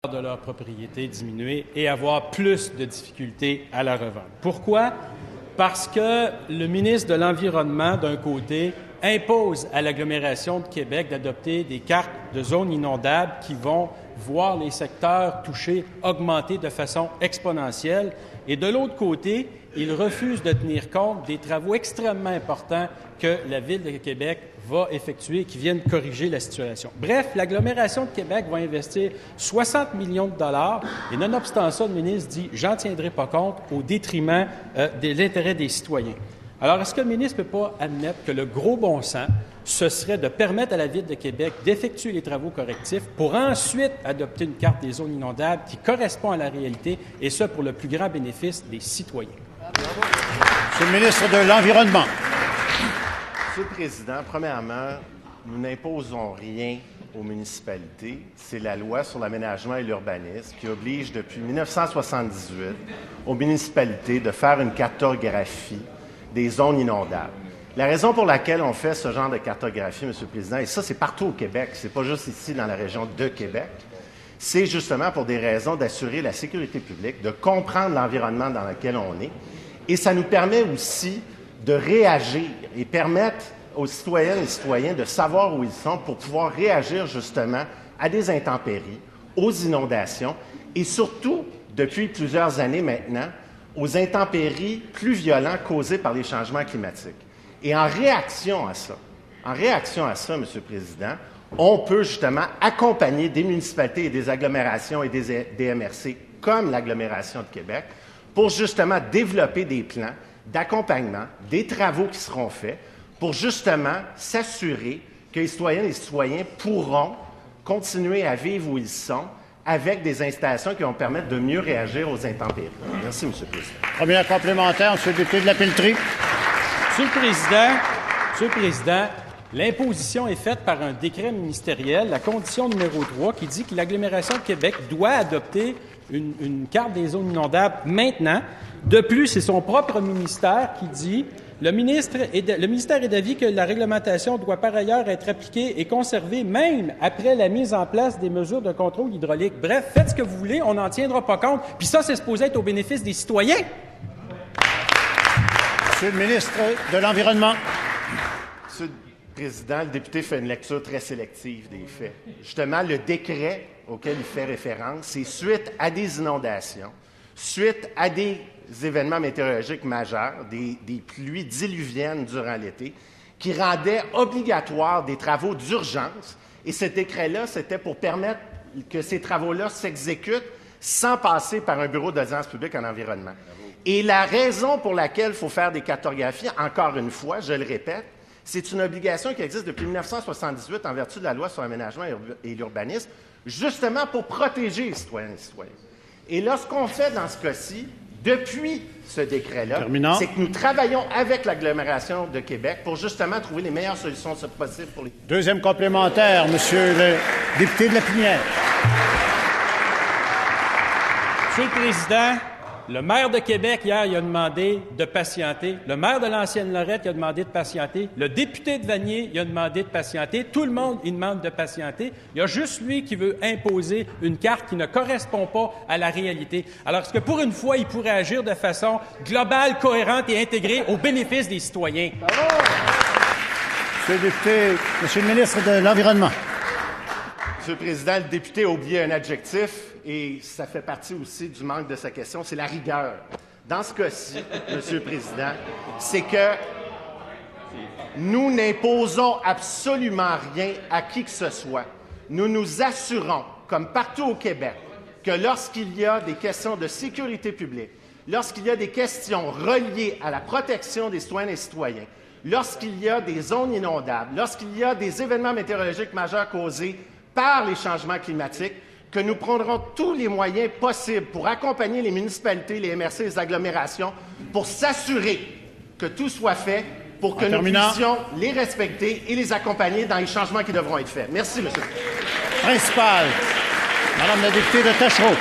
de leur propriété diminuer et avoir plus de difficultés à la revendre. Pourquoi? Parce que le ministre de l'Environnement, d'un côté, impose à l'agglomération de Québec d'adopter des cartes de zones inondables qui vont voir les secteurs touchés augmenter de façon exponentielle. Et de l'autre côté, il refuse de tenir compte des travaux extrêmement importants que la Ville de Québec va effectuer qui viennent corriger la situation. Bref, l'agglomération de Québec va investir 60 millions de dollars et nonobstant ça, le ministre dit « j'en tiendrai pas compte au détriment de l'intérêt des citoyens ». Alors, est-ce que le ministre ne peut pas admettre que le gros bon sens, ce serait de permettre à la Ville de Québec d'effectuer les travaux correctifs pour ensuite adopter une carte des zones inondables qui correspond à la réalité, et ce, pour le plus grand bénéfice des citoyens? Monsieur le ministre de l'Environnement. Monsieur le Président, premièrement, nous n'imposons rien aux municipalités. C'est la loi sur l'aménagement et l'urbanisme qui oblige depuis 1978 aux municipalités de faire une cartographie des zones inondables. La raison pour laquelle on fait ce genre de cartographie, Monsieur le Président, et ça, c'est partout au Québec, c'est pas juste ici dans la région de Québec, c'est justement pour des raisons d'assurer la sécurité publique, de comprendre l'environnement dans lequel on est, et ça nous permet aussi de réagir et permettre aux citoyennes et citoyens de savoir où ils sont pour pouvoir réagir justement à des intempéries, aux inondations et surtout, depuis plusieurs années maintenant, aux intempéries plus violentes causées par les changements climatiques. Et en réaction à ça, Monsieur le Président, on peut justement accompagner des municipalités et des agglomérations et des MRC comme l'agglomération de Québec pour justement développer des plans d'accompagnement, des travaux qui seront faits pour justement s'assurer que les citoyennes et les citoyens pourront continuer à vivre où ils sont avec des installations qui vont permettre de mieux réagir aux intempéries. Merci, M. le Président. Première complémentaire, M. le député de la Pelletrie. Monsieur le Président, l'imposition est faite par un décret ministériel, la condition numéro 3, qui dit que l'agglomération de Québec doit adopter une carte des zones inondables maintenant. De plus, c'est son propre ministère qui dit le ministère est d'avis que la réglementation doit par ailleurs être appliquée et conservée même après la mise en place des mesures de contrôle hydraulique. Bref, faites ce que vous voulez, on n'en tiendra pas compte. Puis ça, c'est supposé être au bénéfice des citoyens. Monsieur le ministre de l'Environnement. Monsieur le Président, le député fait une lecture très sélective des faits. Justement, le décret auquel il fait référence, c'est suite à des inondations, suite à des événements météorologiques majeurs, des pluies diluviennes durant l'été, qui rendaient obligatoire des travaux d'urgence. Et ce décret-là, c'était pour permettre que ces travaux-là s'exécutent sans passer par un bureau d'audience publique en environnement. Et la raison pour laquelle il faut faire des cartographies, encore une fois, je le répète, c'est une obligation qui existe depuis 1978 en vertu de la loi sur l'aménagement et l'urbanisme, justement pour protéger les citoyennes et les citoyens. Et là, ce qu'on fait dans ce cas-ci, depuis ce décret-là, c'est que nous travaillons avec l'agglomération de Québec pour justement trouver les meilleures solutions possibles pour les... Deuxième complémentaire, Monsieur le député de la Pinière. Monsieur le Président, le maire de Québec, hier, il a demandé de patienter. Le maire de l'Ancienne-Lorette, il a demandé de patienter. Le député de Vanier, il a demandé de patienter. Tout le monde, il demande de patienter. Il y a juste lui qui veut imposer une carte qui ne correspond pas à la réalité. Alors, est-ce que pour une fois, il pourrait agir de façon globale, cohérente et intégrée au bénéfice des citoyens? Bravo! Monsieur le député, Monsieur le ministre de l'Environnement. Monsieur le Président, le député a oublié un adjectif et ça fait partie aussi du manque de sa question, c'est la rigueur. Dans ce cas-ci, Monsieur le Président, c'est que nous n'imposons absolument rien à qui que ce soit. Nous nous assurons, comme partout au Québec, que lorsqu'il y a des questions de sécurité publique, lorsqu'il y a des questions reliées à la protection des citoyennes et citoyens, lorsqu'il y a des zones inondables, lorsqu'il y a des événements météorologiques majeurs causés par les changements climatiques, que nous prendrons tous les moyens possibles pour accompagner les municipalités, les MRC, les agglomérations, pour s'assurer que tout soit fait pour que nous puissions les respecter et les accompagner dans les changements qui devront être faits. Merci, Monsieur le Président. Principal, Madame la députée de Tachereau.